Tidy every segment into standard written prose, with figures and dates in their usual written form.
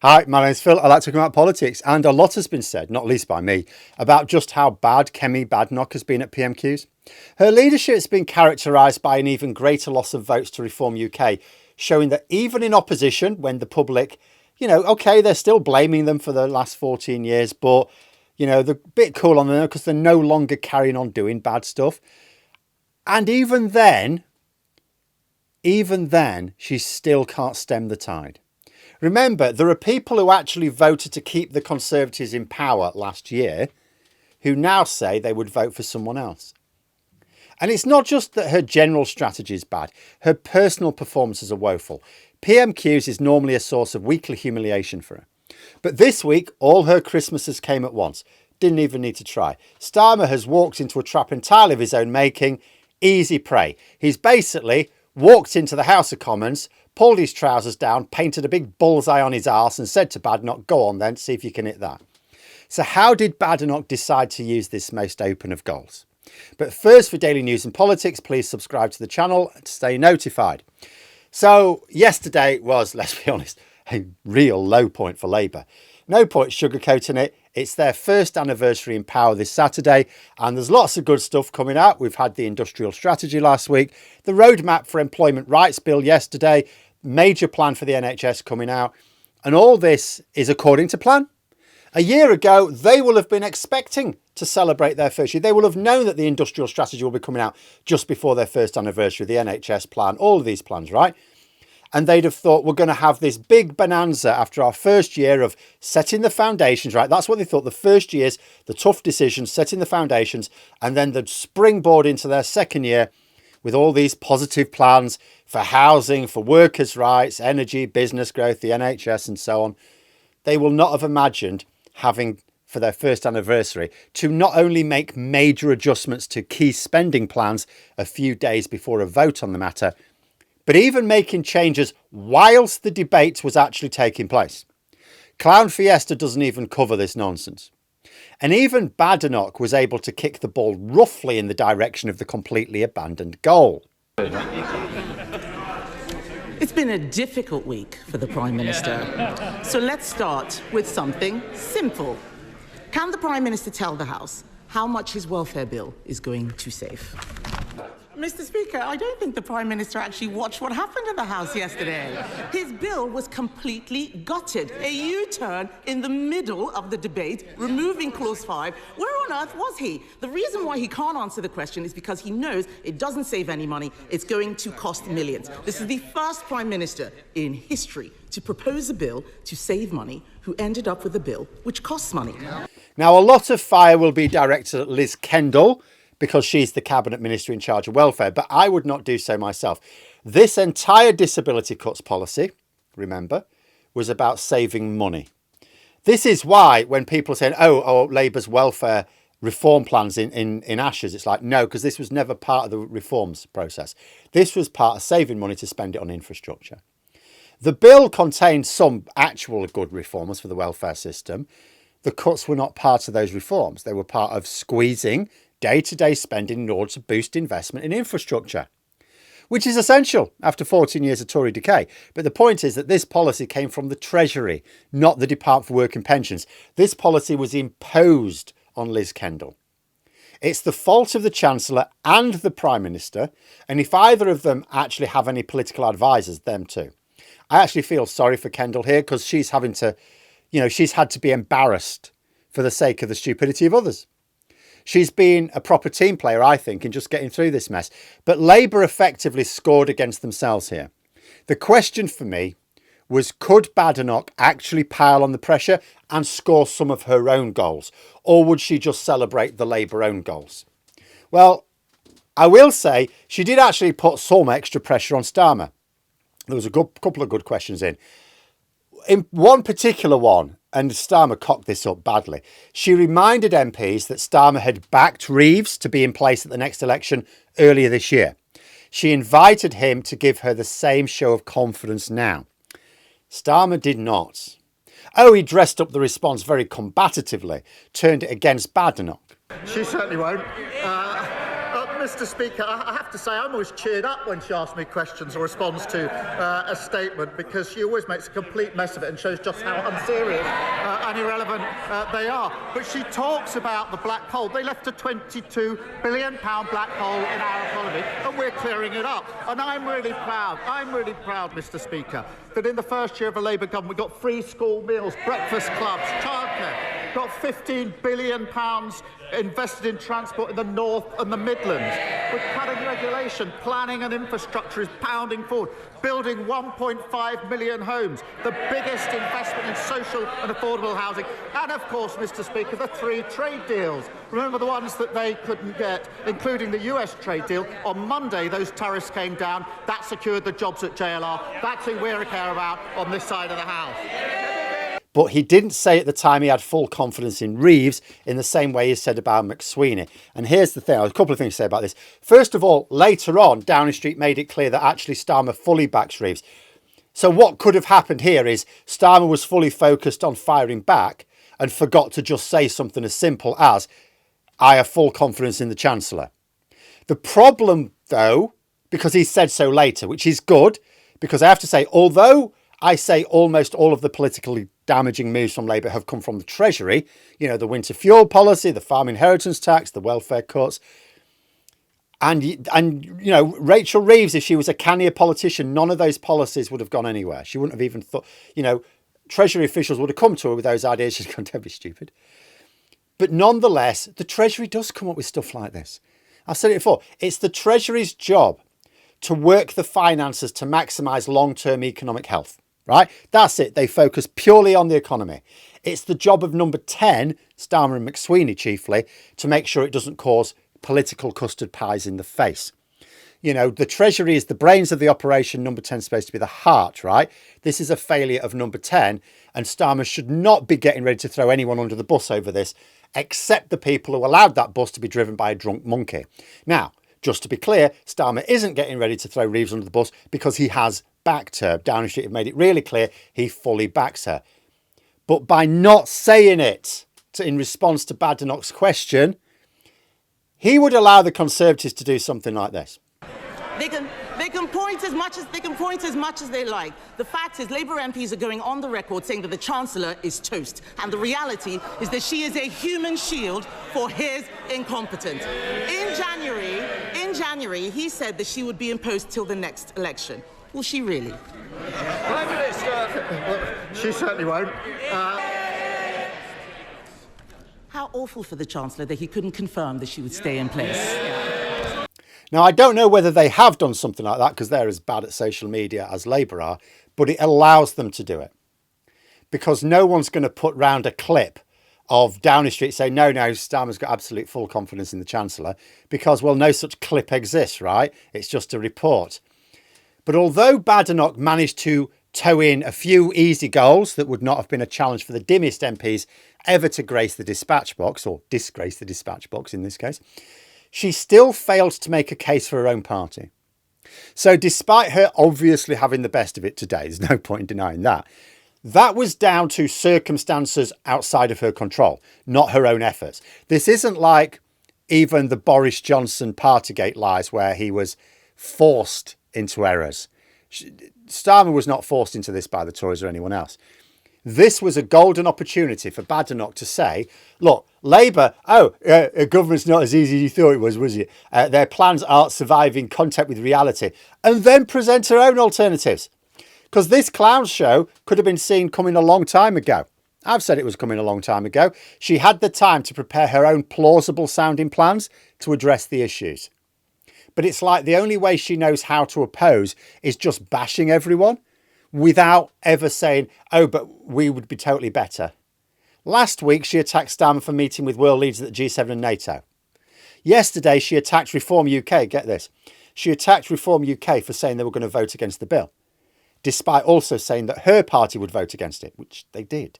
Hi, my name's Phil. I like talking about politics, and a lot has been said, not least by me, about just how bad Kemi Badenoch has been at PMQs. Her leadership has been characterised by an even greater loss of votes to Reform UK, showing that even in opposition, when the public, OK, they're still blaming them for the last 14 years, but, they're a bit cool on them because they're no longer carrying on doing bad stuff. And even then, she still can't stem the tide. Remember, there are people who actually voted to keep the Conservatives in power last year who now say they would vote for someone else. And it's not just that her general strategy is bad. Her personal performances are woeful. PMQs is normally a source of weekly humiliation for her. But this week, all her Christmases came at once. Didn't even need to try. Starmer has walked into a trap entirely of his own making. Easy prey. He's basically walked into the House of Commons, pulled his trousers down, painted a big bullseye on his arse and said to Badenoch, go on then, see if you can hit that. So how did Badenoch decide to use this most open of goals? But first, for daily news and politics, please subscribe to the channel to stay notified. So yesterday was, let's be honest, a real low point for Labour. No point sugarcoating it. It's their first anniversary in power this Saturday, and there's lots of good stuff coming out. We've had the industrial strategy last week, the roadmap for employment rights bill yesterday, major plan for the NHS coming out, and all this is according to plan. A year ago, they will have been expecting to celebrate their first year. They will have known that the industrial strategy will be coming out just before their first anniversary, the NHS plan, all of these plans, right? And they'd have thought we're going to have this big bonanza after our first year of setting the foundations, right? That's what they thought. The first year's the tough decisions, setting the foundations, and then they'd springboard into their second year with all these positive plans for housing, for workers' rights, energy, business growth, the NHS and so on. They will not have imagined having, for their first anniversary, to not only make major adjustments to key spending plans a few days before a vote on the matter, but even making changes whilst the debate was actually taking place. Clown Fiesta doesn't even cover this nonsense. And even Badenoch was able to kick the ball roughly in the direction of the completely abandoned goal. It's been a difficult week for the Prime Minister. So let's start with something simple. Can the Prime Minister tell the House how much his welfare bill is going to save? Mr. Speaker, I don't think the Prime Minister actually watched what happened in the House yesterday. His bill was completely gutted. A U-turn in the middle of the debate, removing Clause 5. Where on earth was he? The reason why he can't answer the question is because he knows it doesn't save any money. It's going to cost millions. This is the first Prime Minister in history to propose a bill to save money who ended up with a bill which costs money. Now, a lot of fire will be directed at Liz Kendall, because she's the cabinet minister in charge of welfare, but I would not do so myself. This entire disability cuts policy, remember, was about saving money. This is why when people are saying, oh, Labour's welfare reform plans in ashes, it's like, no, because this was never part of the reforms process. This was part of saving money to spend it on infrastructure. The bill contained some actual good reforms for the welfare system. The cuts were not part of those reforms. They were part of squeezing day-to-day spending in order to boost investment in infrastructure, which is essential after 14 years of Tory decay. But the point is that this policy came from the Treasury, not the Department for Work and Pensions. This policy was imposed on Liz Kendall. It's the fault of the Chancellor and the Prime Minister, and if either of them actually have any political advisors, them too. I actually feel sorry for Kendall here because she's having to, she's had to be embarrassed for the sake of the stupidity of others. She's been a proper team player, I think, in just getting through this mess. But Labour effectively scored against themselves here. The question for me was, could Badenoch actually pile on the pressure and score some of her own goals? Or would she just celebrate the Labour own goals? Well, I will say she did actually put some extra pressure on Starmer. There was a couple of good questions in. In one particular one, and Starmer cocked this up badly, she reminded MPs that Starmer had backed Reeves to be in place at the next election earlier this year. She invited him to give her the same show of confidence now. Starmer did not. Oh, he dressed up the response very combatively, turned it against Badenoch. She certainly won't. Mr. Speaker, I have to say I'm always cheered up when she asks me questions or responds to a statement, because she always makes a complete mess of it and shows just how unserious and irrelevant they are. But she talks about the black hole. They left a £22 billion black hole in our economy, and we're clearing it up. And I'm really proud, Mr. Speaker, that in the first year of a Labour government we got free school meals, breakfast clubs, childcare, got £15 billion invested in transport in the North and the Midlands. We're cutting regulation, planning and infrastructure is pounding forward, building 1.5 million homes, the biggest investment in social and affordable housing, and of course, Mr. Speaker, the 3 trade deals. Remember the ones that they couldn't get, including the US trade deal. On Monday, those tariffs came down. That secured the jobs at JLR. That's who we care about on this side of the House. But he didn't say at the time he had full confidence in Reeves in the same way he said about McSweeney. And here's the thing, a couple of things to say about this. First of all, later on, Downing Street made it clear that actually Starmer fully backs Reeves. So what could have happened here is Starmer was fully focused on firing back and forgot to just say something as simple as, I have full confidence in the Chancellor. The problem, though, because he said so later, which is good, because I have to say, although I say almost all of the politically damaging moves from Labour have come from the Treasury, you know, the winter fuel policy, the farm inheritance tax, the welfare cuts. And you know, Rachel Reeves, if she was a cannier politician, none of those policies would have gone anywhere. She wouldn't have even thought, you know, Treasury officials would have come to her with those ideas. She's going to be stupid. But nonetheless, the Treasury does come up with stuff like this. I've said it before. It's the Treasury's job to work the finances to maximise long-term economic health. Right? That's it. They focus purely on the economy. It's the job of number 10, Starmer and McSweeney chiefly, to make sure it doesn't cause political custard pies in the face. You know, the Treasury is the brains of the operation. Number 10 is supposed to be the heart, right? This is a failure of number 10, and Starmer should not be getting ready to throw anyone under the bus over this, except the people who allowed that bus to be driven by a drunk monkey. Now, just to be clear, Starmer isn't getting ready to throw Reeves under the bus because he has backed her. Downing Street have made it really clear he fully backs her. But by not saying it in response to Badenoch's question, he would allow the Conservatives to do something like this. They can point as much as they like. The fact is, Labour MPs are going on the record saying that the Chancellor is toast, and the reality is that she is a human shield for his incompetence. In January, he said that she would be in post till the next election. Will she really? Prime Minister, she certainly won't. How awful for the Chancellor that he couldn't confirm that she would stay in place. Now, I don't know whether they have done something like that because they're as bad at social media as Labour are, but it allows them to do it. Because no one's going to put round a clip of Downing Street saying, no, Starmer's got absolute full confidence in the Chancellor, because, well, no such clip exists, right? It's just a report. But although Badenoch managed to tow in a few easy goals that would not have been a challenge for the dimmest MPs ever to grace the dispatch box, or disgrace the dispatch box in this case, she still failed to make a case for her own party. So despite her obviously having the best of it today, there's no point in denying that, that was down to circumstances outside of her control, not her own efforts. This isn't like even the Boris Johnson Partygate lies where he was forced into errors. Starmer was not forced into this by the Tories or anyone else. This was a golden opportunity for Badenoch to say, look, Labour, government's not as easy as you thought it was it? Their plans aren't surviving contact with reality. And then present her own alternatives. Because this clown show could have been seen coming a long time ago. I've said it was coming a long time ago. She had the time to prepare her own plausible sounding plans to address the issues. But it's like the only way she knows how to oppose is just bashing everyone without ever saying, oh, but we would be totally better. Last week, she attacked Starmer for meeting with world leaders at the G7 and NATO. Yesterday, she attacked Reform UK. Get this. She attacked Reform UK for saying they were going to vote against the bill, despite also saying that her party would vote against it, which they did.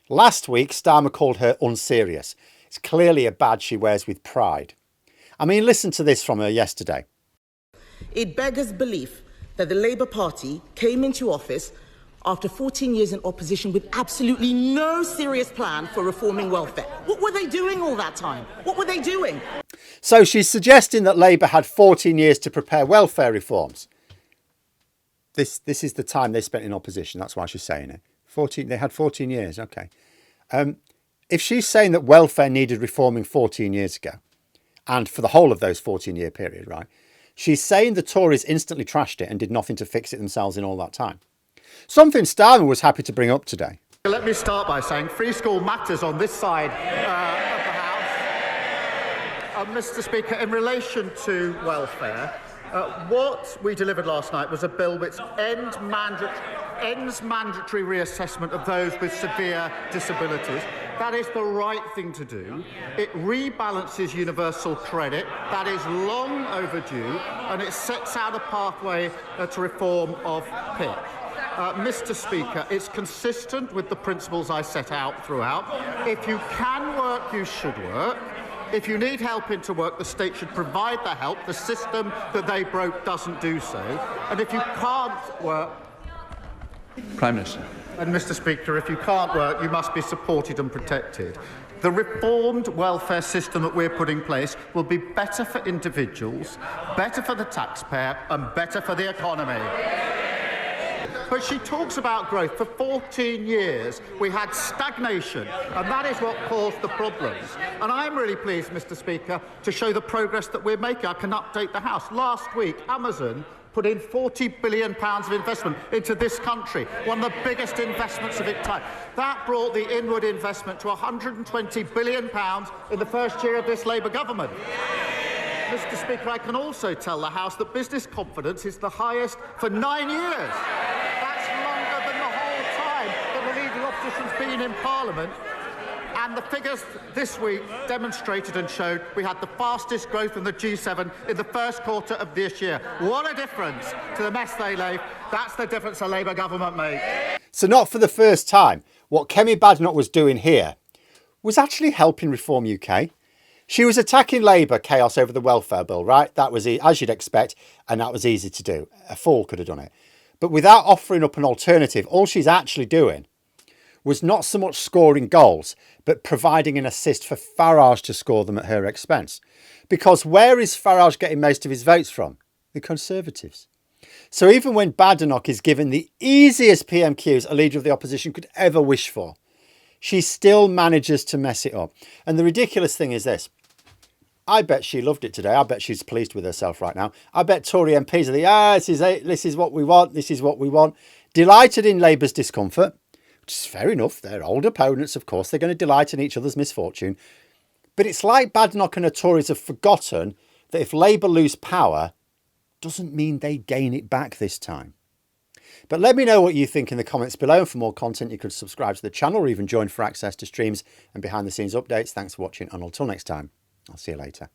Last week, Starmer called her unserious. It's clearly a badge she wears with pride. I mean, listen to this from her yesterday. It beggars belief that the Labour Party came into office after 14 years in opposition with absolutely no serious plan for reforming welfare. What were they doing all that time? What were they doing? So she's suggesting that Labour had 14 years to prepare welfare reforms. This is the time they spent in opposition. That's why she's saying it. They had 14 years. Okay. If she's saying that welfare needed reforming 14 years ago, and for the whole of those 14-year period, right, she's saying the Tories instantly trashed it and did nothing to fix it themselves in all that time. Something Starmer was happy to bring up today. Let me start by saying free school matters on this side of the House. Mr. Speaker, in relation to welfare, what we delivered last night was a bill which ends mandatory reassessment of those with severe disabilities. That is the right thing to do. It rebalances universal credit. That is long overdue, and it sets out a pathway to reform of PIP. Mr. Speaker, it's consistent with the principles I set out throughout. If you can work, you should work. If you need help into work, the state should provide the help. The system that they broke doesn't do so. And if you can't work... Prime Minister. And Mr. Speaker, if you can't work, you must be supported and protected. The reformed welfare system that we're putting in place will be better for individuals, better for the taxpayer, and better for the economy. But she talks about growth. For 14 years, we had stagnation, and that is what caused the problems. And I'm really pleased, Mr. Speaker, to show the progress that we're making. I can update the House. Last week, Amazon put in £40 billion of investment into this country, one of the biggest investments of its time. That brought the inward investment to £120 billion in the first year of this Labour government. Mr. Speaker, I can also tell the House that business confidence is the highest for 9 years. That's longer than the whole time that the leading opposition's been in Parliament. And the figures this week demonstrated and showed we had the fastest growth in the G7 in the first quarter of this year. What a difference to the mess they left. That's the difference a Labour government made. So not for the first time, what Kemi Badenoch was doing here was actually helping Reform UK. She was attacking Labour chaos over the welfare bill, right? That was, as you'd expect, and that was easy to do. A fool could have done it. But without offering up an alternative, all she's actually doing was not so much scoring goals, but providing an assist for Farage to score them at her expense. Because where is Farage getting most of his votes from? The Conservatives. So even when Badenoch is given the easiest PMQs a leader of the opposition could ever wish for, she still manages to mess it up. And the ridiculous thing is this. I bet she loved it today. I bet she's pleased with herself right now. I bet Tory MPs are this is what we want. This is what we want. Delighted in Labour's discomfort. Which is fair enough. They're old opponents, of course. They're going to delight in each other's misfortune. But it's like Badenoch and her Tories have forgotten that if Labour lose power, doesn't mean they gain it back this time. But let me know what you think in the comments below. And for more content, you could subscribe to the channel or even join for access to streams and behind the scenes updates. Thanks for watching. And until next time, I'll see you later.